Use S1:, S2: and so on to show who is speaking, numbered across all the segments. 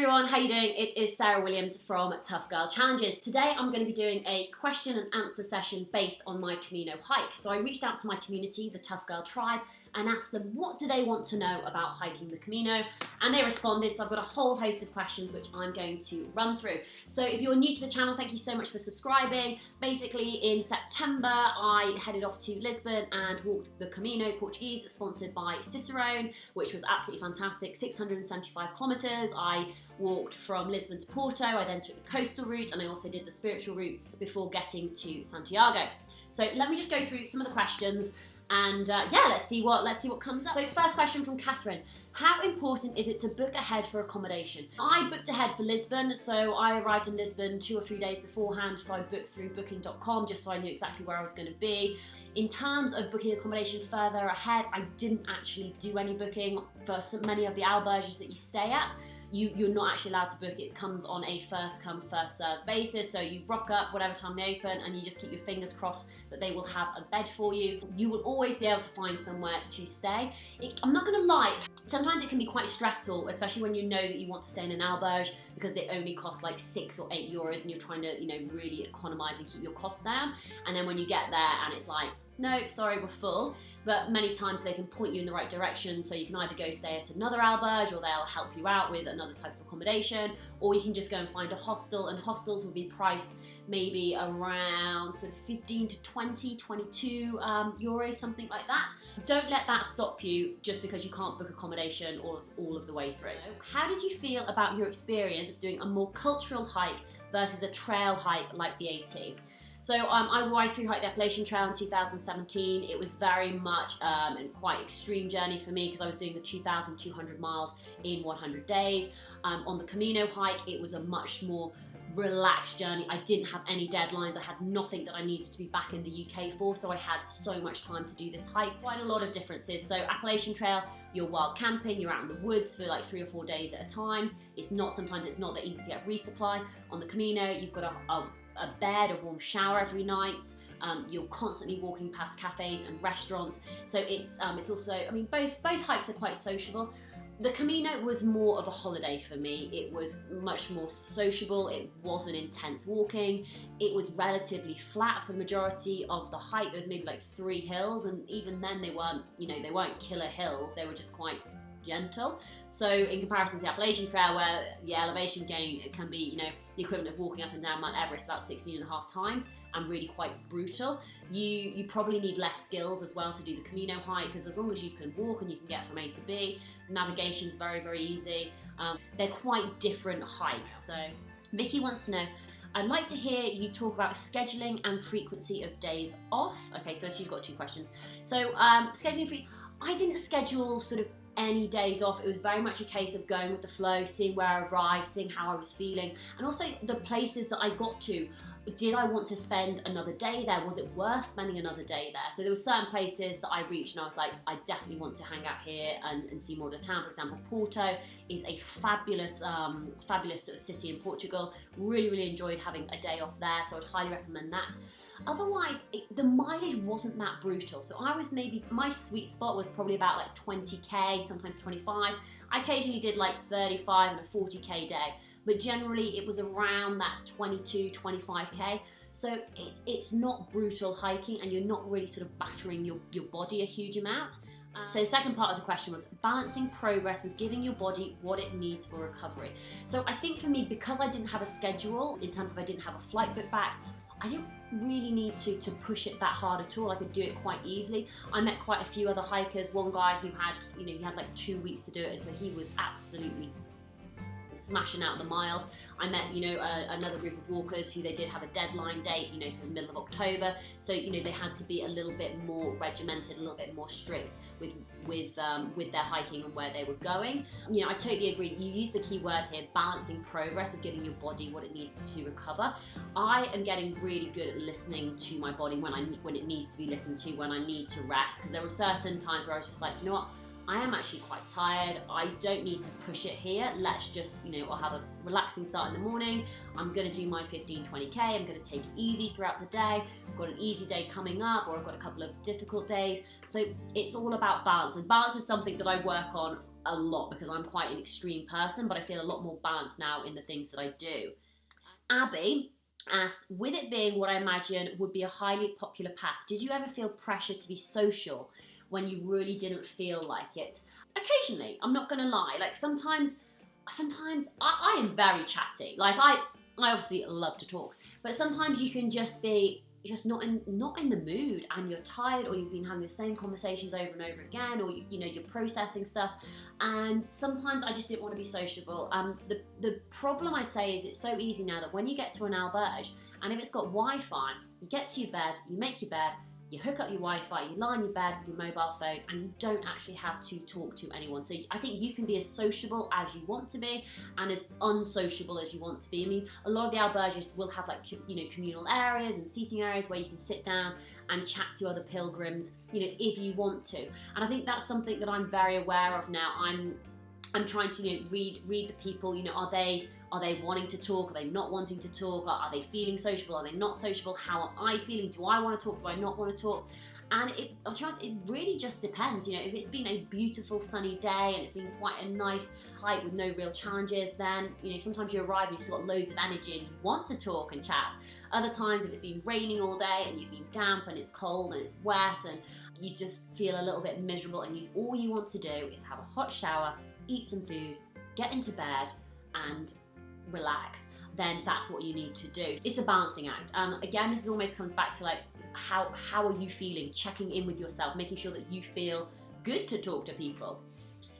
S1: everyone, how you doing? It is Sarah Williams from Tough Girl Challenges. Today I'm going to be doing a question and answer session based on my Camino hike. So I reached out to my community, the Tough Girl tribe, and asked them what do they want to know about hiking the Camino, and they responded. So I've got a whole host of questions which I'm going to run through. So if you're new to the channel, thank you so much for subscribing. Basically in September I headed off to Lisbon and walked the Camino Portugués, sponsored by Cicerone, which was absolutely fantastic. 675 kilometers. I walked from Lisbon to Porto. I then took the coastal route, and I also did the spiritual route before getting to Santiago. So let me just go through some of the questions. And yeah, let's see what comes up. So first question from Catherine. How important is it to book ahead for accommodation? I booked ahead for Lisbon, so I arrived in Lisbon 2 or 3 days beforehand, so I booked through booking.com just so I knew exactly where I was going to be. In terms of booking accommodation further ahead, I didn't actually do any booking for many of the albergues that you stay at. You're not actually allowed to book. It comes on a first come, first served basis. So you rock up whatever time they open and you just keep your fingers crossed that they will have a bed for you. You will always be able to find somewhere to stay. I'm not gonna lie, sometimes it can be quite stressful, especially when you know that you want to stay in an albergue because they only cost like 6 or 8 euros and you're trying to, really economize and keep your costs down. And then when you get there and it's like, no, sorry, we're full. But many times they can point you in the right direction, so you can either go stay at another albergue or they'll help you out with another type of accommodation, or you can just go and find a hostel, and hostels will be priced maybe around sort of 15 to 20, 22 euros, something like that. Don't let that stop you just because you can't book accommodation all of the way through. How did you feel about your experience doing a more cultural hike versus a trail hike like the AT? So I through hiked the Appalachian Trail in 2017. It was very much a quite extreme journey for me because I was doing the 2,200 miles in 100 days. On the Camino hike, it was a much more relaxed journey. I didn't have any deadlines. I had nothing that I needed to be back in the UK for, so I had so much time to do this hike. Quite a lot of differences. So Appalachian Trail, you're wild camping, you're out in the woods for like 3 or 4 days at a time. Sometimes it's not that easy to get resupply. On the Camino, you've got a bed, a warm shower every night. You're constantly walking past cafes and restaurants. So it's also, both hikes are quite sociable. The Camino was more of a holiday for me. It was much more sociable. It wasn't intense walking. It was relatively flat for the majority of the hike. There was maybe like 3 hills, and even then they weren't, they weren't killer hills. They were just quite gentle. So in comparison to the Appalachian Trail, where the elevation gain can be, the equivalent of walking up and down Mount Everest about 16.5 times, and really quite brutal. You probably need less skills as well to do the Camino hike, because as long as you can walk and you can get from A to B, navigation's very, very easy. They're quite different hikes. So Vicky wants to know, I'd like to hear you talk about scheduling and frequency of days off. Okay, so she's got 2 questions. So scheduling, I didn't schedule sort of any days off. It was very much a case of going with the flow, seeing where I arrived, seeing how I was feeling, and also the places that I got to. Did I want to spend another day there? Was it worth spending another day there? So there were certain places that I reached and I was like, I definitely want to hang out here and see more of the town. For example, Porto is a fabulous fabulous sort of city in Portugal. Really enjoyed having a day off there, so I'd highly recommend that. Otherwise, the mileage wasn't that brutal. So my sweet spot was probably about like 20k, sometimes 25. I occasionally did like 35 and a 40k day, but generally it was around that 22, 25k. So it's not brutal hiking, and you're not really sort of battering your body a huge amount. So the second part of the question was balancing progress with giving your body what it needs for recovery. So I think for me, because I didn't have a schedule, in terms of I didn't have a flight booked back, I didn't really need to push it that hard at all. I could do it quite easily. I met quite a few other hikers. One guy who had, he had like 2 weeks to do it, and so he was absolutely smashing out the miles. I met, another group of walkers who they did have a deadline date, so the middle of October. So, they had to be a little bit more regimented, a little bit more strict with their hiking and where they were going. I totally agree. You use the key word here, balancing progress with giving your body what it needs to recover. I am getting really good at listening to my body when it needs to be listened to, when I need to rest. Because there were certain times where I was just like, you know what? I am actually quite tired. I don't need to push it here. Let's just, I'll have a relaxing start in the morning. I'm going to do my 15, 20k. I'm going to take it easy throughout the day. I've got an easy day coming up, or I've got a couple of difficult days. So it's all about balance. And balance is something that I work on a lot because I'm quite an extreme person, but I feel a lot more balanced now in the things that I do. Abby asked, with it being what I imagine would be a highly popular path, did you ever feel pressure to be social when you really didn't feel like it? Occasionally, I'm not going to lie. Like sometimes I am very chatty. Like I obviously love to talk, but sometimes you can just be not in the mood, and you're tired, or you've been having the same conversations over and over again, or you're processing stuff, and sometimes I just didn't want to be sociable. The problem I'd say is it's so easy now that when you get to an alberge, and if it's got Wi-Fi, you get to your bed, you make your bed, you hook up your Wi-Fi, you lie on your bed with your mobile phone, and you don't actually have to talk to anyone. So I think you can be as sociable as you want to be and as unsociable as you want to be. I mean, a lot of the alberges will have like, communal areas and seating areas where you can sit down and chat to other pilgrims, if you want to. And I think that's something that I'm very aware of now. I'm trying to read the people. Are they wanting to talk? Are they not wanting to talk? Are they feeling sociable? Are they not sociable? How am I feeling? Do I want to talk? Do I not want to talk? And it really just depends. If it's been a beautiful sunny day and it's been quite a nice hike with no real challenges, then sometimes you arrive and you've got loads of energy and you want to talk and chat. Other times, if it's been raining all day and you've been damp and it's cold and it's wet and you just feel a little bit miserable, and all you want to do is have a hot shower, eat some food, get into bed and relax, then that's what you need to do. It's a balancing act. Again, this almost comes back to like how are you feeling, checking in with yourself, making sure that you feel good to talk to people.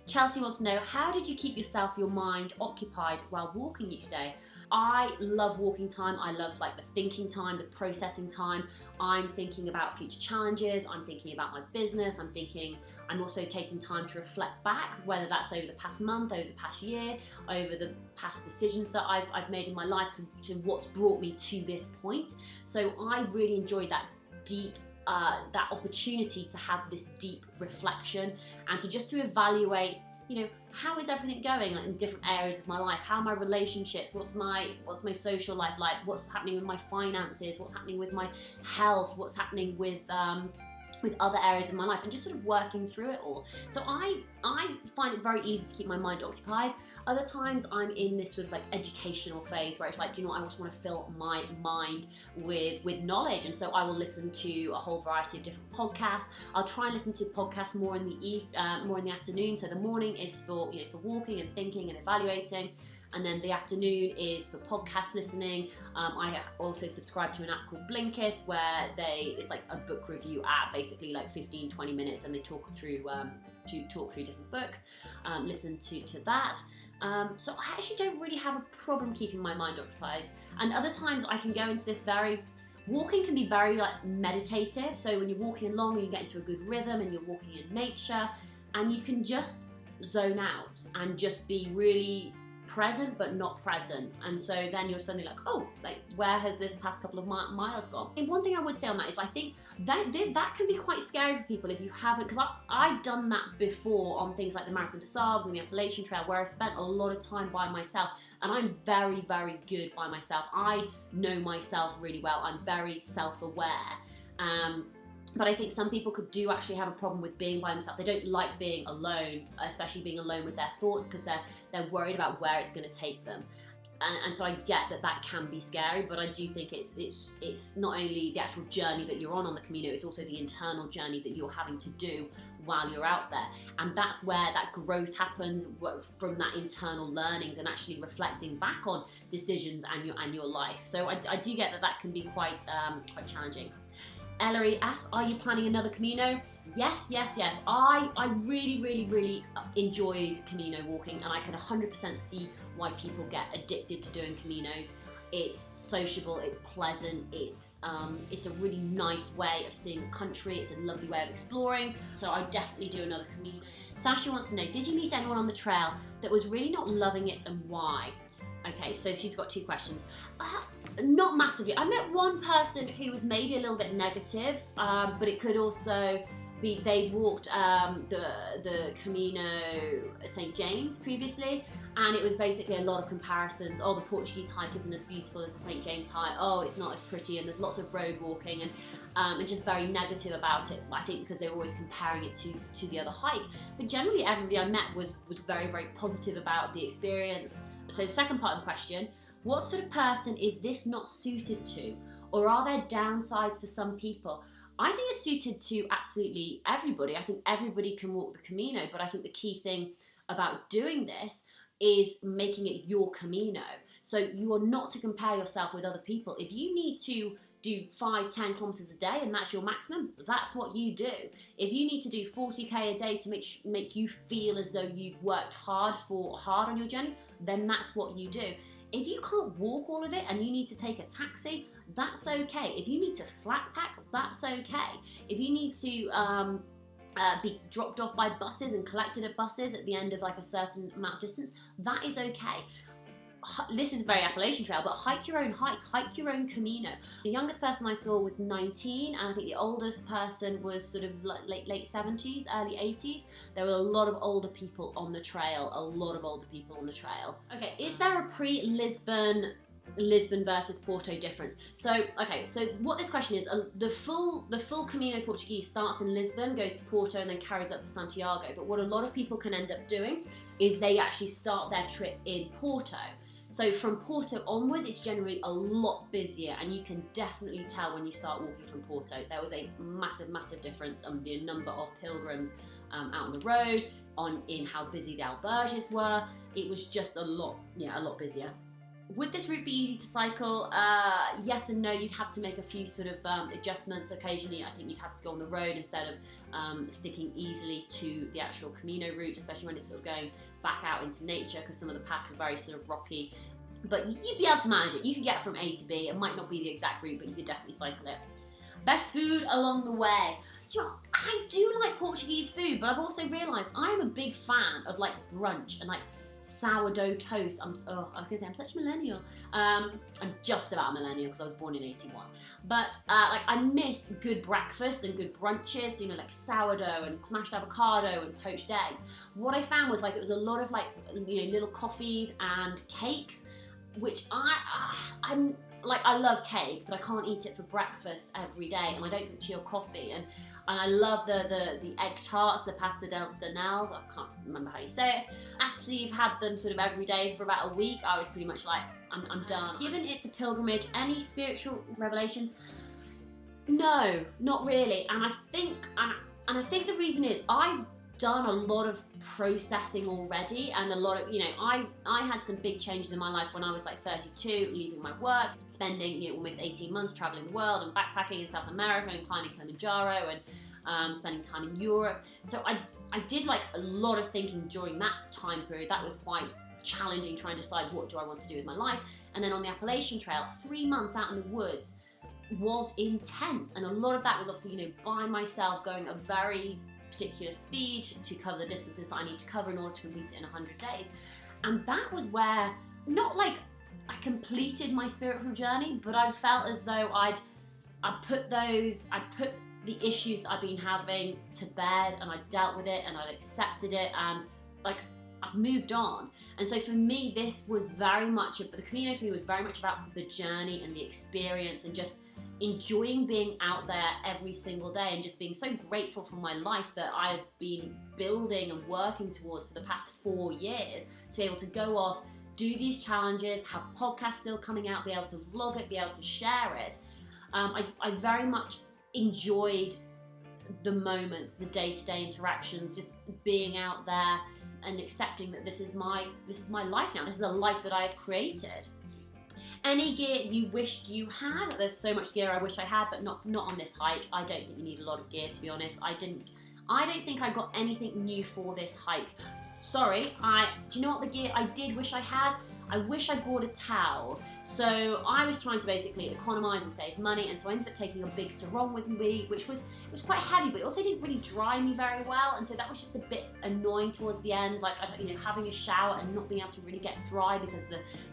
S1: Chelsea wants to know, how did you keep your mind occupied while walking each day? I love walking time. I love like the thinking time, the processing time. I'm thinking about future challenges. I'm thinking about my business. I'm also taking time to reflect back, whether that's over the past month, over the past year, over the past decisions that I've made in my life to what's brought me to this point. So I really enjoyed that deep that opportunity to have this deep reflection and to evaluate, how is everything going in different areas of my life? How are my relationships? What's my social life like? What's happening with my finances? What's happening with my health? What's happening with other areas of my life, and just sort of working through it all. So I find it very easy to keep my mind occupied. Other times I'm in this sort of like educational phase where it's like, I just want to fill my mind with knowledge, and so I will listen to a whole variety of different podcasts. I'll try and listen to podcasts more in the afternoon. So the morning is for walking and thinking and evaluating. And then the afternoon is for podcast listening. I also subscribe to an app called Blinkist, where it's like a book review app, basically like 15-20 minutes, and they talk through different books. Listen to that. So I actually don't really have a problem keeping my mind occupied. And other times I can go into this walking can be very like meditative. So when you're walking along and you get into a good rhythm and you're walking in nature, and you can just zone out and just be really present but not present, and so then you're suddenly like, oh, like where has this past couple of miles gone? And one thing I would say on that is I think that can be quite scary for people if you haven't, because I've done that before on things like the Marathon des Sables and the Appalachian Trail, where I spent a lot of time by myself, and I'm very, very good by myself. I know myself really well. I'm very self-aware. But I think some people do actually have a problem with being by themselves. They don't like being alone, especially being alone with their thoughts, because they're worried about where it's going to take them. And so I get that can be scary, but I do think it's not only the actual journey that you're on the Camino, it's also the internal journey that you're having to do while you're out there. And that's where that growth happens, from that internal learnings and actually reflecting back on decisions and your life. So I do get that can be quite challenging. Ellery asks, are you planning another Camino? Yes. I really, really, really enjoyed Camino walking, and I can 100% see why people get addicted to doing Caminos. It's sociable, it's pleasant, it's a really nice way of seeing the country, it's a lovely way of exploring, so I'd definitely do another Camino. Sasha wants to know, did you meet anyone on the trail that was really not loving it, and why? Okay, so she's got two questions. Not massively. I met one person who was maybe a little bit negative, but it could also be they walked the Camino St. James previously, And it was basically a lot of comparisons. Oh, the Portuguese hike isn't as beautiful as the St. James hike. Oh, it's not as pretty, and there's lots of road walking, and just very negative about it. I think because they were always comparing it to the other hike. But generally, everybody I met was very, very positive about the experience. So the second part of the question: what sort of person is this not suited to, or are there downsides for some people? I think it's suited to absolutely everybody. I think everybody can walk the Camino, but I think the key thing about doing this is making it your Camino. So you are not to compare yourself with other people. If you need to do 5-10 kilometers a day and that's your maximum, that's what you do. If you need to do 40k a day to make you feel as though you've worked hard on your journey, then that's what you do. If you can't walk all of it and you need to take a taxi, that's okay. If you need to slack pack, that's okay. If you need to be dropped off by buses and collected at buses at the end of like a certain amount of distance, that is okay. This is a very Appalachian trail, but hike your own hike your own Camino. The youngest person I saw was 19, and I think the oldest person was sort of late 70s, early 80s. There were a lot of older people on the trail, Okay, is there a pre-Lisbon versus Porto difference? So what this question is, the full Camino Portugués starts in Lisbon, goes to Porto, and then carries up to Santiago. But what a lot of people can end up doing is they actually start their trip in Porto. So from Porto onwards, it's generally a lot busier, and you can definitely tell when you start walking from Porto. There was a massive difference on the number of pilgrims out on the road, in how busy the albergues were. It was just a lot busier. Would this route be easy to cycle? Yes and no. You'd have to make a few sort of adjustments occasionally. I think you'd have to go on the road instead of sticking easily to the actual Camino route, especially when it's sort of going back out into nature, because some of the paths are very sort of rocky. But you'd be able to manage it. You could get from A to B. It might not be the exact route, but you could definitely cycle it. Best food along the way. Do you know, I do like Portuguese food, but I've also realised I am a big fan of like brunch and like sourdough toast. I was gonna say I'm such a millennial. I'm just about a millennial because I was born in 81. But like I miss good breakfasts and good brunches, you know, like sourdough and smashed avocado and poached eggs. What I found was like it was a lot of like, you know, little coffees and cakes, which I'm like, I love cake, but I can't eat it for breakfast every day, and I don't drink tea or coffee. And I love the egg tarts, the pasta del danelles, I can't remember how you say it. After you've had them sort of every day for about a week, I was pretty much like, I'm done. Given it's a pilgrimage, any spiritual revelations? No, not really. And I think the reason is I've done a lot of processing already, and a lot of, you know, I had some big changes in my life when I was like 32, leaving my work, spending, you know, almost 18 months traveling the world and backpacking in South America and climbing Kilimanjaro and spending time in Europe. So I did like a lot of thinking during that time period. That was quite challenging, trying to decide what do I want to do with my life. And then on the Appalachian Trail, 3 months out in the woods was intense, and a lot of that was obviously, you know, by myself, going a very particular speed to cover the distances that I need to cover in order to complete it in 100 days. And that was where, not like I completed my spiritual journey, but I felt as though I'd put the issues that I'd been having to bed, and I'd dealt with it, and I'd accepted it, and like I've moved on. And so for me, this was very much, the Camino for me was very much about the journey and the experience, and just enjoying being out there every single day, and just being so grateful for my life that I've been building and working towards for the past 4 years, to be able to go off, do these challenges, have podcasts still coming out, be able to vlog it, be able to share it. I very much enjoyed the moments, the day-to-day interactions, just being out there and accepting that this is my life now. This is a life that I have created. Any gear you wished you had? There's so much gear I wish I had, but not on this hike. I don't think you need a lot of gear, to be honest. I don't think I got anything new for this hike. Sorry, do you know what the gear I did wish I had? I wish I bought a towel. So I was trying to basically economise and save money, and so I ended up taking a big sarong with me, which was quite heavy, but it also didn't really dry me very well, and so that was just a bit annoying towards the end. Like, having a shower and not being able to really get dry because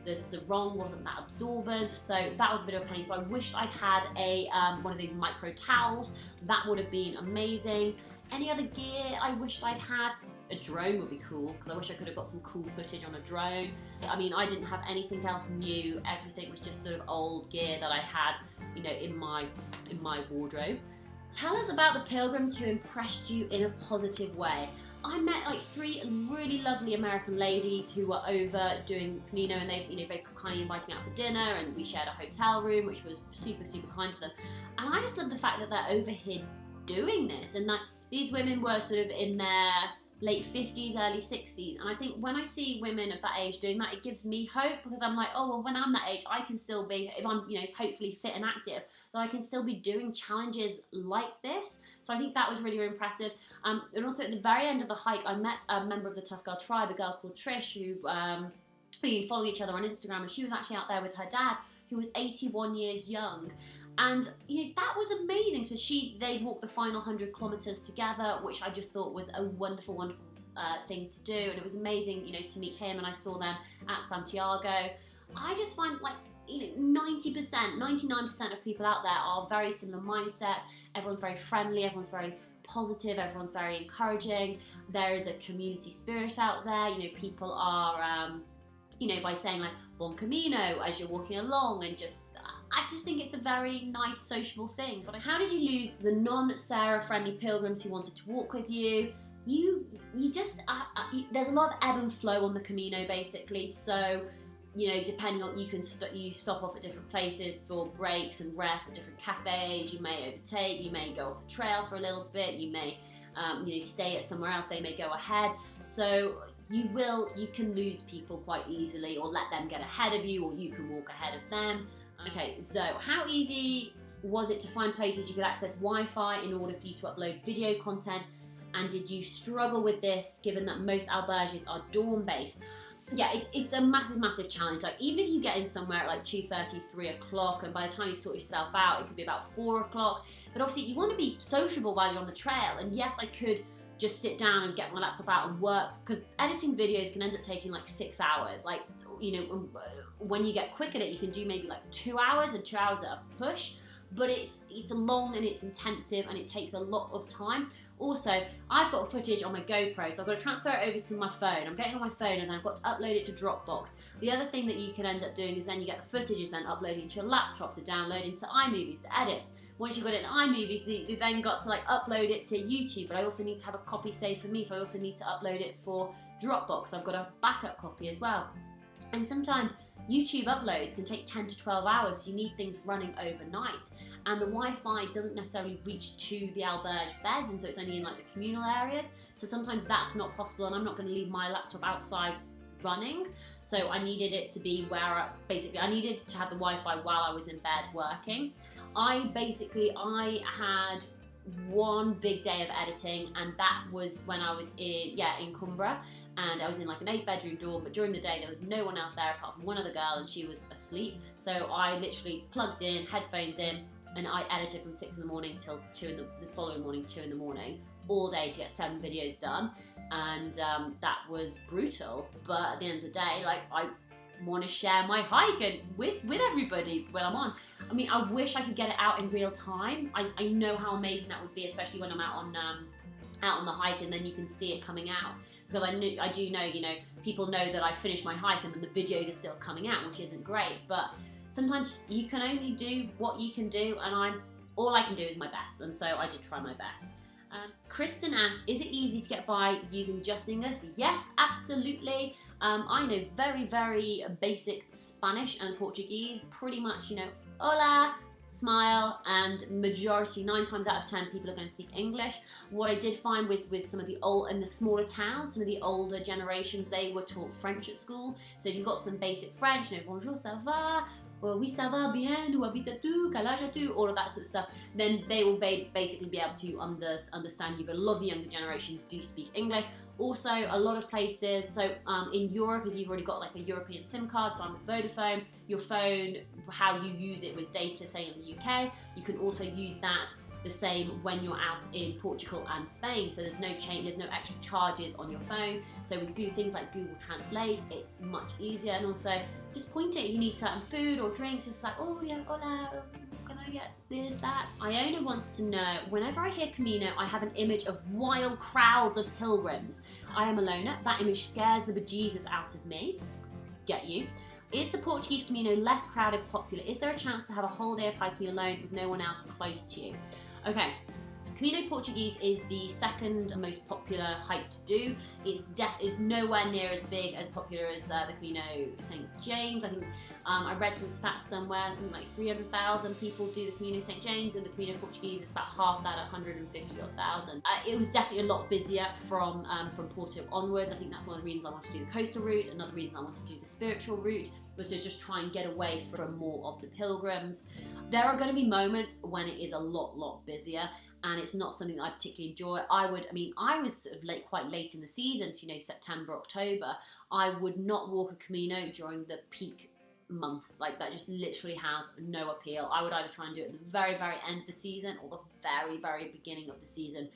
S1: the sarong wasn't that absorbent, so that was a bit of a pain. So I wished I'd had a one of these micro towels. That would have been amazing. Any other gear I wished I'd had? a drone would be cool, because I wish I could have got some cool footage on a drone. I mean, I didn't have anything else new. Everything was just sort of old gear that I had, you know, in my wardrobe. Tell us about the pilgrims who impressed you in a positive way. I met like 3 really lovely American ladies who were over doing Camino, and they, you know, very kindly invited me out for dinner, and we shared a hotel room, which was super, super kind of them. And I just love the fact that they're over here doing this, and that these women were sort of in their late 50s, early 60s, and I think when I see women of that age doing that, it gives me hope, because I'm like, oh well, when I'm that age, I can still be, if I'm, you know, hopefully fit and active, that I can still be doing challenges like this. So I think that was really, really impressive. And also at the very end of the hike, I met a member of the Tough Girl tribe, a girl called Trish, who we follow each other on Instagram, and she was actually out there with her dad, who was 81 years young. And you know, that was amazing. So they walked the final 100 kilometers together, which I just thought was a wonderful, wonderful thing to do. And it was amazing, you know, to meet him, and I saw them at Santiago. I just find, like, you know, 90%, 99% of people out there are very similar mindset. Everyone's very friendly, everyone's very positive, everyone's very encouraging. There is a community spirit out there. You know, people are, you know, by saying like Bon Camino as you're walking along, and I just think it's a very nice, sociable thing. But how did you lose the non-Sarah friendly pilgrims who wanted to walk with you? You just, there's a lot of ebb and flow on the Camino, basically. So, you know, depending on, you stop off at different places for breaks and rest at different cafes. You may overtake, you may go off the trail for a little bit, you may, you know, stay at somewhere else, they may go ahead. So you can lose people quite easily, or let them get ahead of you, or you can walk ahead of them. Okay, so how easy was it to find places you could access Wi-Fi in order for you to upload video content? And did you struggle with this, given that most albergues are dorm-based? Yeah, it's a massive, massive challenge. Like, even if you get in somewhere at like 2:30, 3 o'clock, and by the time you sort yourself out, it could be about 4 o'clock. But obviously, you want to be sociable while you're on the trail. And yes, I could just sit down and get my laptop out and work, because editing videos can end up taking like 6 hours. Like, you know, when you get quick at it, you can do maybe like 2 hours, and 2 hours at a push. But it's long and it's intensive, and it takes a lot of time. Also, I've got footage on my GoPro, so I've got to transfer it over to my phone. I'm getting on my phone, and then I've got to upload it to Dropbox. The other thing that you can end up doing is then you get the footage is then uploading into your laptop to download into iMovies to edit. Once you've got it in iMovies, you then got to like upload it to YouTube, but I also need to have a copy saved for me, so I also need to upload it for Dropbox. I've got a backup copy as well. And sometimes YouTube uploads can take 10 to 12 hours, so you need things running overnight. And the Wi-Fi doesn't necessarily reach to the albergue beds, and so it's only in like the communal areas. So sometimes that's not possible, and I'm not going to leave my laptop outside running. So I needed it to be where I needed to have the Wi-Fi while I was in bed working. I had one big day of editing, and that was when I was in Cumbria, and I was in like an 8-bedroom dorm, but during the day there was no one else there apart from one other girl, and she was asleep. So I literally plugged in, headphones in, and I edited from 6 in the morning till the following morning, 2 in the morning, all day to get 7 videos done. And that was brutal, but at the end of the day, like, I want to share my hike and with everybody when I'm on. I mean, I wish I could get it out in real time. I know how amazing that would be, especially when I'm out on the hike, and then you can see it coming out, because I do know, you know, people know that I finished my hike and then the videos are still coming out, which isn't great. But sometimes you can only do what you can do, and all I can do is my best, and so I did try my best. Kristen asks, is it easy to get by using just English? Yes, absolutely. I know very, very basic Spanish and Portuguese. Pretty much, you know, hola, smile, and majority, 9 times out of 10, people are going to speak English. What I did find was with some of the in the smaller towns, some of the older generations, they were taught French at school. So you've got some basic French, you know, bonjour, ça va? Oui, ça va bien, où habites-tu, quel âge as-tu, all of that sort of stuff. Then they will basically be able to understand you. But a lot of the younger generations do speak English. Also, a lot of places, so in Europe, if you've already got like a European SIM card, so I'm with Vodafone, your phone, how you use it with data, say in the UK, you can also use that the same when you're out in Portugal and Spain. So there's no extra charges on your phone. So with things like Google Translate, it's much easier. And also just point it if you need certain food or drinks. It's like, oh yeah, hola, can I I get this, that? Iona wants to know, whenever I hear Camino, I have an image of wild crowds of pilgrims. I am a loner. That image scares the bejesus out of me. Get you. Is the Portuguese Camino less crowded, popular? Is there a chance to have a whole day of hiking alone with no one else close to you? Okay. Camino Portugués is the second most popular hike to do. It's nowhere near as big as popular as the Camino St. James. I think I read some stats somewhere, something like 300,000 people do the Camino St. James, and the Camino Portugués, it's about half that, 150,000. It was definitely a lot busier from Porto onwards. I think that's one of the reasons I wanted to do the coastal route. Another reason I wanted to do the spiritual route was to just try and get away from more of the pilgrims. There are going to be moments when it is a lot busier, and it's not something that I particularly enjoy. I was sort of quite late in the season, so, September, October. I would not walk a Camino during the peak months. Like, that just literally has no appeal. I would either try and do it at the very end of the season or the very beginning of the season,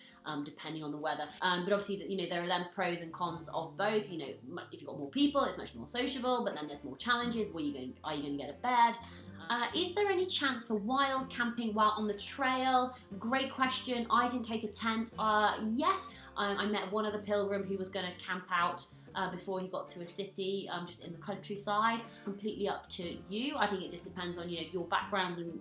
S1: depending on the weather. But obviously, there are then pros and cons of both. If you've got more people, it's much more sociable, but then there's more challenges. Are you going to get a bed? Is there any chance for wild camping while on the trail? Great question. I didn't take a tent. Yes, I met one other pilgrim who was going to camp out before he got to a city, just in the countryside. Completely up to you. I think it just depends on your background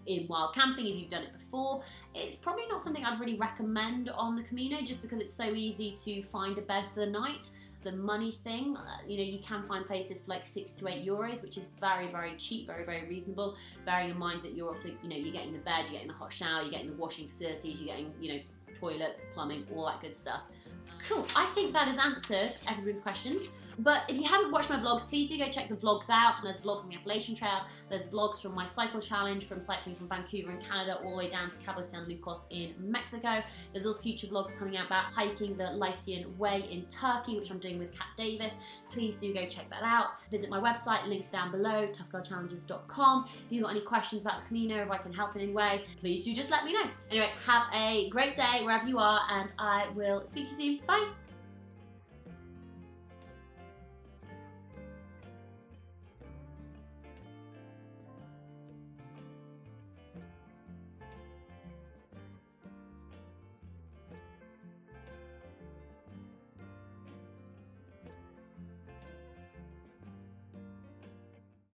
S1: in wild camping, if you've done it before. It's probably not something I'd really recommend on the Camino, just because it's so easy to find a bed for the night. The money thing, you can find places for like €6 to €8, which is very cheap, very reasonable, bearing in mind that you're also, you're getting the bed, you're getting the hot shower, you're getting the washing facilities, you're getting, toilets, plumbing, all that good stuff. Cool, I think that has answered everyone's questions. But if you haven't watched my vlogs, please do go check the vlogs out. There's vlogs on the Appalachian Trail, there's vlogs from my cycle challenge, from cycling from Vancouver in Canada all the way down to Cabo San Lucas in Mexico. There's also future vlogs coming out about hiking the Lycian Way in Turkey, which I'm doing with Kat Davis. Please do go check that out. Visit my website, links down below, toughgirlchallenges.com. If you've got any questions about the Camino, if I can help in any way, please do just let me know. Anyway, have a great day wherever you are, and I will speak to you soon. Bye!